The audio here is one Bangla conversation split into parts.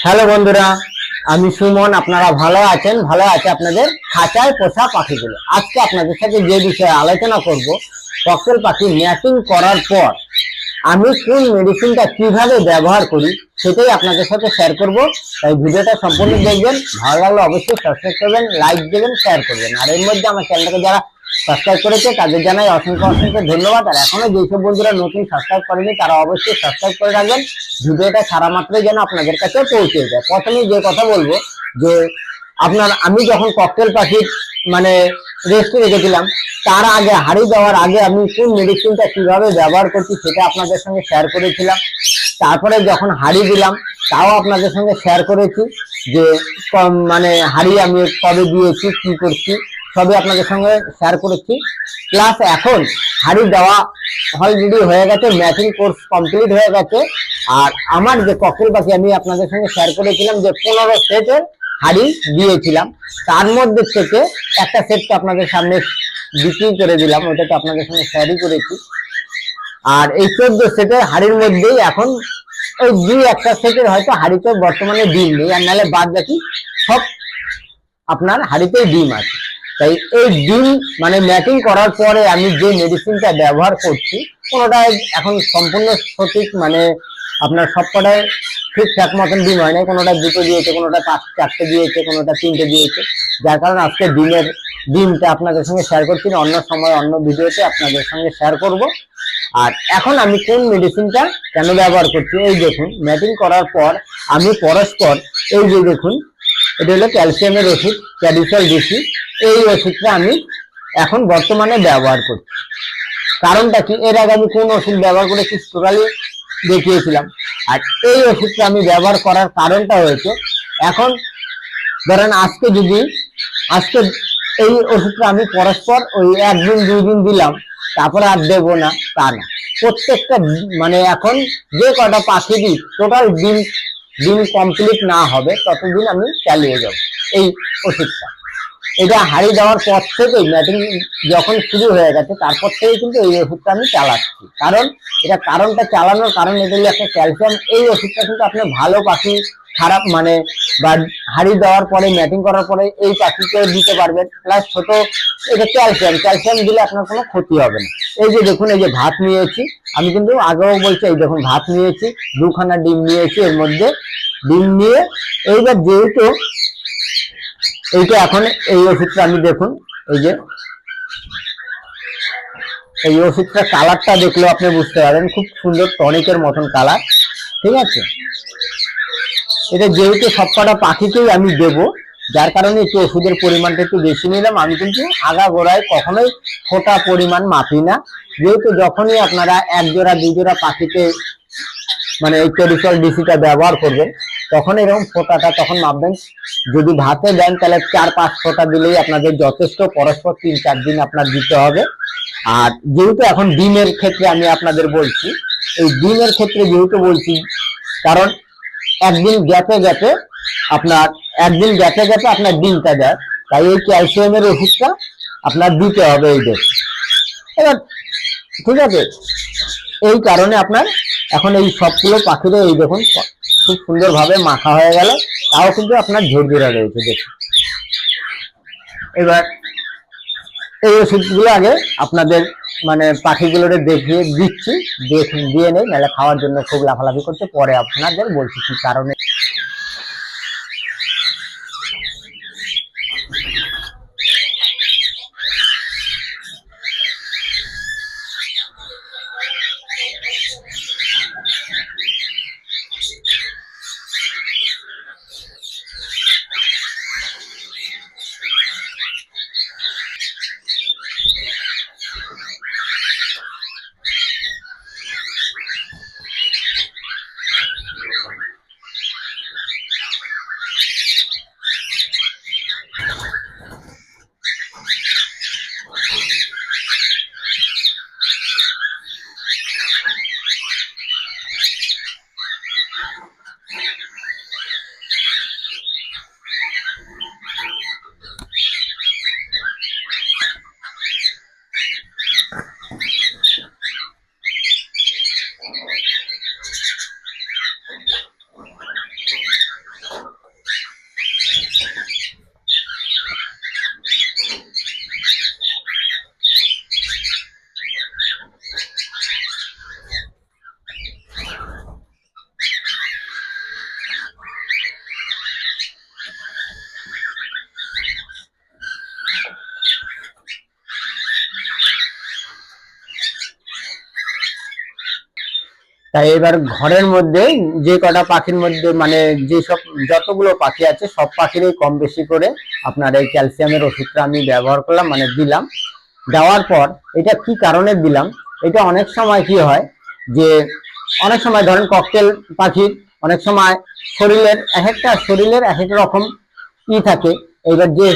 হ্যালো বন্ধুরা, আমি সুমন। আপনারা ভালো আছেন? ভালো আছে আপনাদের খাঁচায় পোষা পাখিগুলো। আজকে আপনাদের সাথে যে বিষয়ে আলোচনা করব, ককটেল পাখি ম্যাটিং করার পর আমি কোন মেডিসিনটা কিভাবে ব্যবহার করি সেটাই আপনাদের সাথে শেয়ার করব। তাই ভিডিওটা সম্পূর্ণ দেখবেন। ভালো লাগলে অবশ্যই সাবস্ক্রাইব করবেন, লাইক দেবেন, শেয়ার করবেন। আর এর মধ্যে আমার চ্যানেলটাকে যারা সাবস্ক্রাইব করেছে তাদের জানাই অসংখ্য অসংখ্য ধন্যবাদ। আর এখনো যেসব বন্ধুরা নতুন সাবস্ক্রাইব করেনি তারা অবশ্যই সাবস্ক্রাইব করে রাখবেন, ভিডিওটা ছাড়া মাত্রই যেন আপনাদের কাছে পৌঁছে যায়। প্রথমে যে কথা বলবো যে আমি যখন ককটেল পাখির রেস্টে রেখেছিলাম, তার আগে হাড়ি দেওয়ার আগে আমি কোন মেডিসিনটা কিভাবে ব্যবহার করছি সেটা আপনাদের সঙ্গে শেয়ার করেছিলাম। তারপরে যখন হাড়ি দিলাম তাও আপনাদের সঙ্গে শেয়ার করেছি যে হাড়ি আমি কবে দিয়েছি, কি করছি, সবই আপনাদের সঙ্গে শেয়ার করেছি। প্লাস এখন হাড়ি দেওয়া অলরেডি হয়ে গেছে, ম্যাচিং কোর্স কমপ্লিট হয়ে গেছে। আর আমার যে ককটেল পাখি আমি আপনাদের সঙ্গে শেয়ার করেছিলাম যে 15 সেটের হাড়ি দিয়েছিলাম, তার মধ্যে থেকে একটা সেট তো আপনাদের সামনে বিক্রি করে দিলাম, ওটা তো আপনাদের সঙ্গে শেয়ারই করেছি। আর এই 14 সেটের হাড়ির মধ্যেই এখন ওই একটা সেটের হয়তো হাড়িতে বর্তমানে ডিম নেই, আর নাহলে বাদ বাকি সব আপনার হাড়িতে ডিম আছে। তাই এই ডিম ম্যাটিং করার পরে আমি যে মেডিসিনটা ব্যবহার করছি, কোনোটাই এখন সম্পূর্ণ সঠিক আপনার সবকটায় ঠিকঠাক মতন ডিম হয় না। কোনোটা 2টো দিয়েছে, কোনোটা 4টে দিয়েছে, কোনোটা 3টে দিয়েছে। যার কারণে আজকে ডিমটা আপনাদের সঙ্গে শেয়ার করছি না, অন্য সময় অন্য ভিডিওতে আপনাদের সঙ্গে শেয়ার করব। আর এখন আমি কোন মেডিসিনটা কেন ব্যবহার করছি, এই দেখুন ম্যাটিং করার পর আমি পরস্পর এই যে দেখুন, এটা হলো ক্যালসিয়ামের ওষুধ ক্যাডিসল ডিসি। এই ওষুধটা আমি এখন বর্তমানে ব্যবহার করছি। কারণটা কি, এর আগে আমি কোন ওষুধ ব্যবহার করেছি টোটালি দেখিয়েছিলাম। আর এই ওষুধটা আমি ব্যবহার করার কারণটা হয়েছে, এখন ধরেন আজকে এই ওষুধটা আমি পরস্পর ওই 1 দিন 2 দিন দিলাম, তারপরে আর দেবো না তা না। প্রত্যেকটা এখন যে কটা পাখি দিই টোটাল দিন কমপ্লিট না হবে ততদিন আমি চালিয়ে যাব এই ওষুধটা। এটা হাড়ি দেওয়ার পর থেকে ম্যাটিং যখন শুরু হয়ে গেছে তারপর থেকে কিন্তু এই ওষুধটা আমি চালাচ্ছি। কারণটা চালানোর কারণ এটা হলো একটা ক্যালসিয়াম। এই ওষুধটা কিন্তু আপনি ভালো পাখি, খারাপ বা হাড়ি দেওয়ার পরে ম্যাটিং করার পরে এই পাখিকে দিতে পারবেন। প্লাস ছোট, এটা ক্যালসিয়াম দিলে আপনার কোনো ক্ষতি হবে না। এই যে দেখুন, এই যে ভাত নিয়েছি আমি, কিন্তু আগেও বলছি, এই দেখুন ভাত নিয়েছি, 2খানা ডিম নিয়েছি, এর মধ্যে ডিম নিয়ে এইবার যেহেতু এইটা এখন এই ওষুধটা আমি দেখুন, এই ওষুধটা কালারটা দেখলেও আপনি বুঝতে পারবেন, খুব সুন্দর টনিকের মতন কালার। ঠিক আছে, এটা যেহেতু সবকটা পাখিকেই আমি দেব, যার কারণে একটু ওষুধের পরিমাণটা একটু বেশি নিলাম। আমি কিন্তু আগাগোড়ায় কখনোই ফোঁটা পরিমাণ মাপি না, যেহেতু যখনই আপনারা 1 জোড়া 2 জোড়া পাখিতে এই ক্যাডিসল ডিসিটা ব্যবহার করবেন তখন এরকম ফোঁটাটা তখন মাপবেন। যদি ভাতে দেন তাহলে 4-5 ফোঁটা দিলেই আপনাদের যথেষ্ট, পরস্পর 3-4 দিন আপনার দিতে হবে। আর যেহেতু এখন ডিমের ক্ষেত্রে আমি আপনাদের বলছি, এই ডিমের ক্ষেত্রে যেহেতু বলছি, কারণ একদিন গ্যাপে আপনার ডিমটা দেয়, তাই এই ক্যালসিয়ামের ওষুধটা আপনার দিতে হবে এই দেশ। এবার ঠিক আছে, এই কারণে আপনার এখন এই সবগুলো পাখিরে এই দেখুন খুব সুন্দরভাবে মাখা হয়ে গেল, তাও কিন্তু আপনার ঝরঝরা রয়েছে দেখুন। এবার এই ওষুধগুলো আগে আপনাদের পাখিগুলোরে দেখিয়ে দিচ্ছি, দিয়ে নেই, নাহলে খাওয়ার জন্য খুব লাফালাফি করছে। পরে আপনাদের বলছি কি কারণে। তাই এবার ঘরের মধ্যে যে কটা পাখির মধ্যে মানে যেসব যতগুলো পাখি আছে সব পাখিরই কম বেশি করে আপনার এই ক্যালসিয়ামের ওষুধটা আমি ব্যবহার করলাম, মানে দিলাম। দেওয়ার পর এটা কি কারণে দিলাম, এটা অনেক সময় কি হয় যে অনেক সময় ধরেন ককটেল পাখির অনেক সময় শরীরের এক এক রকম থাকে। এবার যে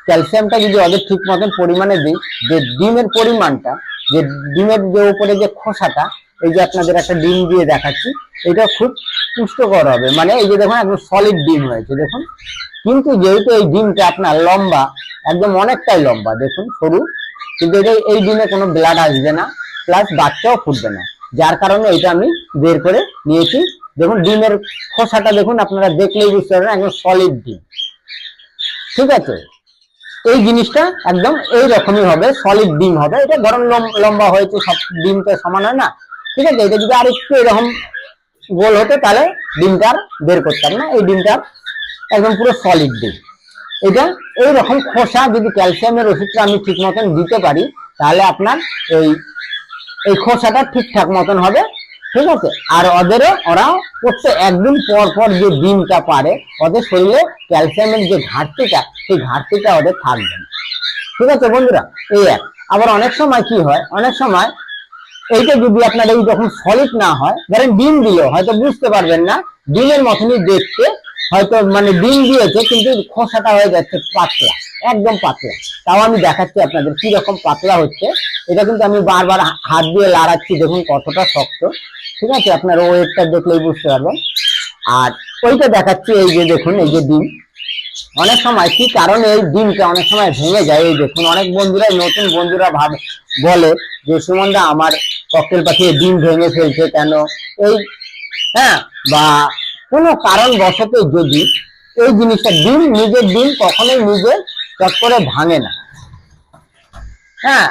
ক্যালসিয়ামটা যদি ওদের ঠিক মতন পরিমাণে দিই, যে ডিমের পরিমাণটা, যে ডিমের যে উপরে যে খোসাটা, এই যে আপনাদের একটা ডিম দিয়ে দেখাচ্ছি, এটা খুব পুষ্টকর হবে, মানে এই যে দেখুন একদম সলিড ডিম হয়েছে দেখুন। কিন্তু যেহেতু এই ডিমটা আপনার লম্বা, একদম অনেকটাই লম্বা দেখুন, সরু, কিন্তু এটা এই ডিমে কোনো ব্লাড আসবে না, প্লাস বাচ্চাও ফুটবে না, যার কারণে এটা আমি বের করে নিয়েছি। দেখুন ডিমের খোসাটা দেখুন, আপনারা দেখলেই বুঝতে পারবেন একদম সলিড ডিম। ঠিক আছে, এই জিনিসটা একদম এই রকমই হবে, সলিড ডিম হবে। এটা গরম লম্বা হয়েছে, সব ডিম তো সমান হয় না। ঠিক আছে, এটা যদি আর একটু এরকম গোল হতো তাহলে ডিমটা বের করতাম না, এই ডিমটা একদম পুরো সলিড ডিম। এটা এইরকম খোসা যদি ক্যালসিয়ামের ওষুধটা আমি ঠিক মতন দিতে পারি, তাহলে আপনার এই খোসাটা ঠিকঠাক মতন হবে। ঠিক আছে, আর ওরাও প্রত্যেক একদিন পর পর যে ডিমটা পারে, ওদের শরীরে ক্যালসিয়ামের যে ঘাটতিটা, সেই ঘাটতিটা ওদের থাকবে না। ঠিক আছে বন্ধুরা, এই এক। আবার অনেক সময় কি হয়, অনেক সময় এইটা যদি আপনার এই যখন সলিড না হয়, ধরেন ডিম দিলেও হয়তো বুঝতে পারবেন না, ডিমের মতনই দেখতে, হয়তো মানে ডিম দিয়েছে কিন্তু খোসাটা হয়ে যাচ্ছে পাতলা, একদম পাতলা। তাও আমি দেখাচ্ছি আপনাদের কি রকম পাতলা হচ্ছে। এটা কিন্তু আমি বারবার হাত দিয়ে লাড়াচ্ছি, দেখুন কতটা শক্ত। ঠিক আছে, আপনার ওয়েটটা দেখলেই বুঝতে পারবেন। আর ওইটা দেখাচ্ছি, এই যে দেখুন, এই যে ডিম, অনেক সময় কি কারণে এই ডিমটা অনেক সময় ভেঙে যায়। এই দেখুন অনেক বন্ধুরা, নতুন বন্ধুরা বলে যে সুমনদা আমার ককটেল পাখি ডিম ভেঙে ফেলছে কেন, এই হ্যাঁ, বা কোনো কারণবশত যদি এই জিনিসটা, নিজের ডিম কখনোই নিজে চট করে ভাঙে না। হ্যাঁ,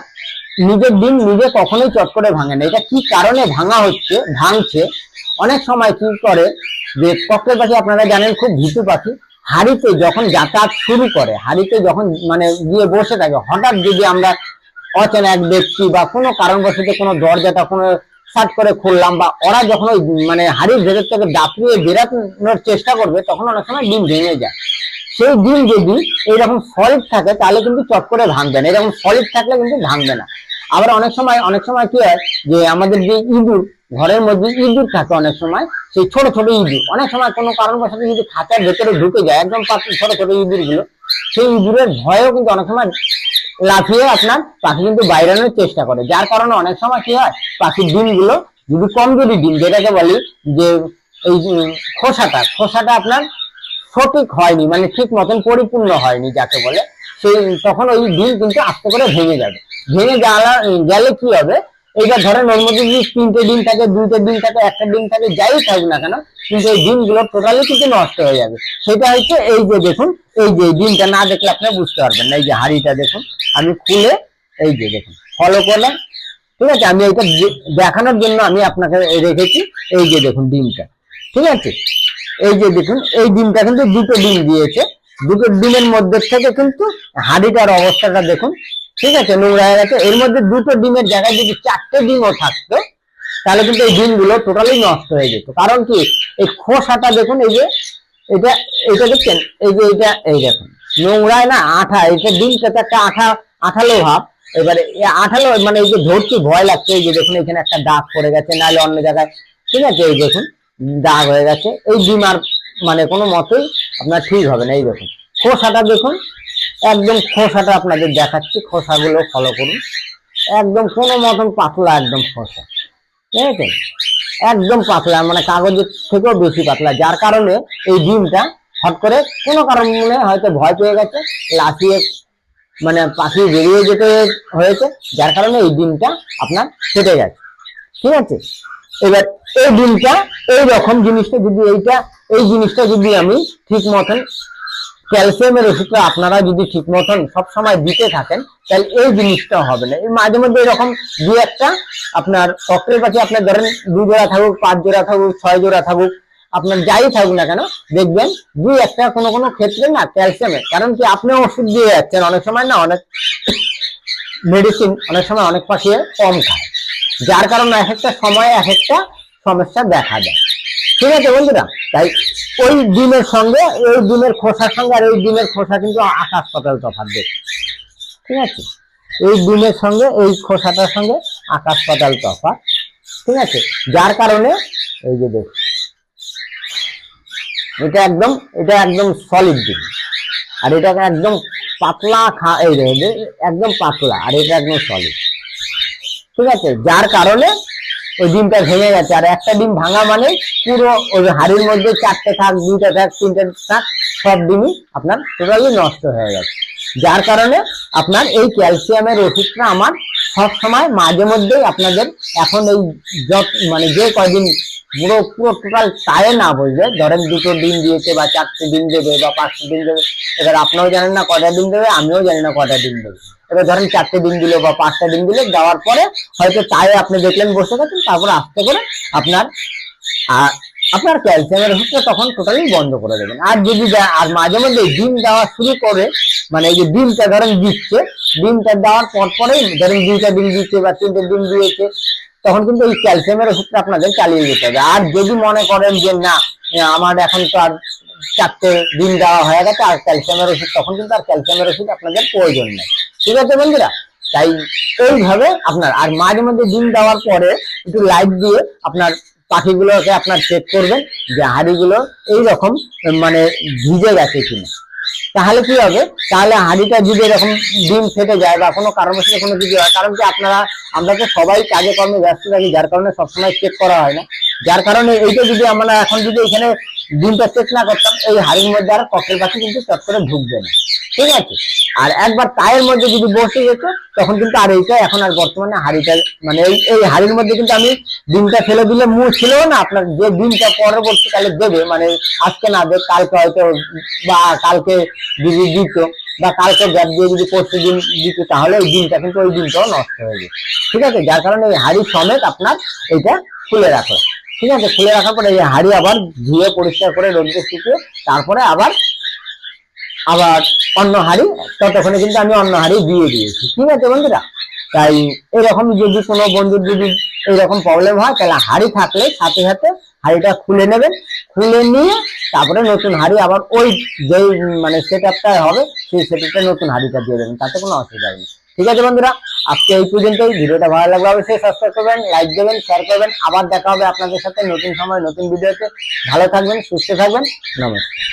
নিজের ডিম নিজে কখনোই চট করে ভাঙে না। এটা কি কারণে ভাঙছে, অনেক সময় কি করে যে ককটেল পাখি আপনারা জানেন খুব ভীতু পাখি, হাড়িতে যখন যাতায়াত শুরু করে, হাড়িতে যখন মানে গিয়ে বসে থাকে, হঠাৎ যদি আমরা অচেনা এক ব্যক্তি বা কোনো কারণবশত কোনো দরজাটা কোনো সাট করে খুললাম, বা ওরা যখন ওই মানে হাড়ির ভেতর থেকে দাপিয়ে বেরানোর চেষ্টা করবে, তখন অনেক সময় ডিম ভেঙে যায়। সেই ডিম যদি এইরকম সলিড থাকে তাহলে কিন্তু চট করে ভাঙবে না, এরকম সলিড থাকলে কিন্তু ভাঙবে না। আবার অনেক সময় কি হয় যে আমাদের যে ইঁদুর, ঘরের মধ্যে ইঁদুর থাকে অনেক সময়, সেই ছোট ছোট ইঁদুর অনেক সময় কোনো কারণবশত যদি খাঁচার ভেতরে ঢুকে যায়, একদম ছোট ছোট ইঁদুর গুলো, সেই ইঁদুরের ভয়েও কিন্তু অনেক সময় লাফিয়ে আপনার পাখি কিন্তু বাইরানোর চেষ্টা করে, যার কারণে অনেক সময় কি হয়, পাখির ডিমগুলো যদি কমজোরি ডিম, যেটাকে বলি যে এই খোসাটা আপনার সঠিক হয়নি, মানে ঠিক মতন পরিপূর্ণ হয়নি যাকে বলে, সেই তখন ওই ডিম কিন্তু আস্তে করে ভেঙে যাবে। ভেঙে গেলে কি হবে, এইবার ধরেন ওর মধ্যে যদি 3টে ডিম থাকে, 2টে ডিম থাকে, 1টা ডিম থাকে, যাই থাকুক না কেন, কিন্তু এই ডিমগুলো টোটালি কিন্তু নষ্ট হয়ে যাবে। সেটা হচ্ছে এই যে দেখুন, এই যে ডিমটা না দেখলে আপনি বুঝতে পারবেন না। এই যে হাড়িটা দেখুন, আমি খুলে এই যে দেখুন ফলো করলাম। ঠিক আছে, আমি এইটা দেখানোর জন্য আমি আপনাকে রেখেছি। এই যে দেখুন ডিমটা, ঠিক আছে, এই যে দেখুন এই ডিমটা কিন্তু 2টো ডিম দিয়েছে, 2টো ডিমের মধ্যে থেকে কিন্তু হাড়িটার অবস্থাটা দেখুন। ঠিক আছে, নোংরা হয়ে গেছে। এর মধ্যে 2টো ডিমের জায়গায় যদি 4টে ডিমও থাকতো, তাহলে কিন্তু এই ডিমগুলো টোটালি নষ্ট হয়ে যেত। কারণ কি, এই খোসাটা দেখুন, এই যে এটা দেখছেন, এই যে এই দেখুন নোংরায় না আঠা, এটা ডিমটা তো একটা আঠালো ভাব। এবারে আঠালো মানে এই যে ধরছি ভয় লাগছে। এই যে দেখুন এখানে একটা দাগ পড়ে গেছে, নাহলে অন্য জায়গায়, ঠিক আছে, এই দেখুন দাগ হয়ে গেছে। এই ডিম আর মানে কোনো মতেই আপনার ঠিক হবে না। এই দেখুন খোসাটা দেখুন, একদম খোসাটা আপনাদের দেখাচ্ছি, খোসাগুলো ফলো করুন, একদম কোনো মতন পাতলা, একদম খোসা, ঠিক আছে, একদম পাতলা, মানে কাগজের থেকেও বেশি পাতলা, যার কারণে এই ডিমটা হট করে কোনো কারণে হয়তো ভয় পেয়ে গেছে, লাফিয়ে মানে পাখি বেরিয়ে যেতে হয়েছে, যার কারণে এই ডিমটা আপনার ফেটে গেছে। ঠিক আছে, এবার এই ডিমটা এইরকম জিনিসটা যদি এই জিনিসটা যদি আমি ঠিক মতন ক্যালসিয়ামের ওষুধটা আপনারা যদি ঠিক মতন সবসময় দিতে থাকেন, তাহলে এই জিনিসটা হবে না। এই মাঝে মধ্যে এরকম 2-1টা আপনার ককটেল পাখি, আপনার ধরেন 2 জোড়া থাকুক, 5 জোড়া থাকুক, 6 জোড়া থাকুক, আপনার যাই থাকুক না কেন, দেখবেন 2-1টা কোনো ক্ষেত্রে না ক্যালসিয়ামের, কারণ কি আপনি ওষুধ দিয়ে যাচ্ছেন, অনেক সময় না অনেক মেডিসিন অনেক সময় অনেক পাখি কম খায়, যার কারণে এক একটা সময় এক একটা সমস্যা দেখা দেয়। ঠিক আছে বন্ধুরা, তাই ওই ডিমের সঙ্গে এই ডিমের খোসার সঙ্গে আর এই ডিমের খোসা কিন্তু আকাশ পাতাল তফাৎ দেখে। ঠিক আছে, এই ডিমের সঙ্গে এই খোসাটার সঙ্গে আকাশ পাতাল তফাৎ। ঠিক আছে, যার কারণে এই যে দেখুন এটা একদম সলিড ডিম, আর এটা একদম পাতলা এই একদম পাতলা, আর এটা একদম সলিড। ঠিক আছে, যার কারণে ওই ডিমটা ভেঙে গেছে। আর একটা ডিম ভাঙা মানে পুরো ওই হাড়ির মধ্যে 4টে থাক, 2টা থাক, 3টে থাক, সব ডিমই আপনার টোটালি নষ্ট হয়ে গেছে। যার কারণে আপনার এই ক্যালসিয়ামের ওষুধটা আমার সব সময় মাঝে মধ্যেই আপনাদের এখন এই মানে যে কয়দিন পুরো টোটাল টায়ে না বলবে, ধরেন 2টো ডিম দিয়েছে বা 4টে ডিম দেবে বা 5টে ডিম দেবে, এবার আপনারাও জানেন না কয়টা ডিম দেবে, আমিও জানি না কয়টা ডিম দেবে। এবার ধরেন 4টে ডিম দিল বা 5টা ডিম দিলে, দেওয়ার পরে হয়তো টায়ে আপনি দেখলেন বসে গেছেন, তারপর আস্তে করে আপনার ক্যালসিয়ামের ওষুধটা তখন টোটালি বন্ধ করে দেবেন। আর যদি আর মাঝে মধ্যে ডিম দেওয়া শুরু করে, মানে এই যে ডিমটা ধরেন দিচ্ছে, ডিমটা দেওয়ার পরেই ধরেন 2টা ডিম দিচ্ছে বা 3টে ডিম দিয়েছে, তখন কিন্তু এই ক্যালসিয়ামের ওষুধটা আপনাদের চালিয়ে যেতে হবে। আর যদি মনে করেন যে না আমার এখন তো আর 4টে ডিম দেওয়া হয়ে গেছে আর ক্যালসিয়ামের ওষুধ, তখন কিন্তু আর ক্যালসিয়ামের ওষুধ আপনাদের প্রয়োজন নেই। ঠিক আছে বন্ধুরা, তাই এইভাবে আপনার আর মাঝে মধ্যে ডিম দেওয়ার পরে একটু লাইট দিয়ে আপনার পাখিগুলোকে আপনার চেক করবেন যে হাঁড়িগুলো এইরকম মানে ভিজে গেছে কিনা। তাহলে কি হবে, তাহলে হাঁড়িটা যদি এরকম ডিম ফেটে যায় বা কোনো কারণবশত কোনো কিছু হয়, কারণ কি আমরা তো সবাই কাজে কর্মে ব্যস্ত থাকি, যার কারণে সবসময় চেক করা হয় না। যার কারণে এইটা যদি আমরা এখন যদি এখানে ডিমটা চেক না করতাম, এই হাঁড়ির মধ্যে আর ককেল পাখি কিন্তু চট করে ঢুকবে না। ঠিক আছে, আর একবার টায়ের মধ্যে যদি বসে যেত, তখন কিন্তু আর এইটা এখন আর বর্তমানে হাঁড়িটা মানে এই হাঁড়ির মধ্যে কিন্তু আমি ডিমটা ফেলে দিলে মুখ ছিল না, আপনার যে ডিমটা পরবর্তীকালে দেবে মানে আজকে না দেবে কালকে হয়তো, বা কালকে যদি দিত বা কালকে গ্যাপ দিয়ে যদি পরশু দিন দিত, তাহলে ওই ডিমটা কিন্তু ওই ডিমটাও নষ্ট হয়ে যেত। ঠিক আছে, যার কারণে এই হাঁড়ি সমেত আপনার এইটা খুলে রাখো। ঠিক আছে, খুলে রাখার পরে এই হাঁড়ি আবার ধুয়ে পরিষ্কার করে রোদে শুকিয়ে তারপরে আবার অন্য হাঁড়ি, ততক্ষণে কিন্তু আমি অন্য হাঁড়ি দিয়ে দিয়েছি। ঠিক আছে বন্ধুরা, তাই এরকম যদি কোনো বন্ধুর যদি এইরকম প্রবলেম হয়, তাহলে হাঁড়ি থাকলে সাথে সাথে হাঁড়িটা খুলে নেবেন, খুলে নিয়ে তারপরে নতুন হাঁড়ি আবার ওই যে মানে সেট আপটা হবে সেই সেট আপটা নতুন হাঁড়িটা দিয়ে দেবেন, তাতে কোনো অসুবিধা নেই। ঠিক আছে বন্ধুরা, আজকে এই পর্যন্তই। ভিডিওটা ভালো লাগলে অবশ্যই সাবস্ক্রাইব করবেন, লাইক দেবেন, শেয়ার করবেন। আবার দেখা হবে আপনাদের সাথে নতুন সময় নতুন ভিডিওতে। ভালো থাকবেন, সুস্থ থাকবেন, নমস্কার।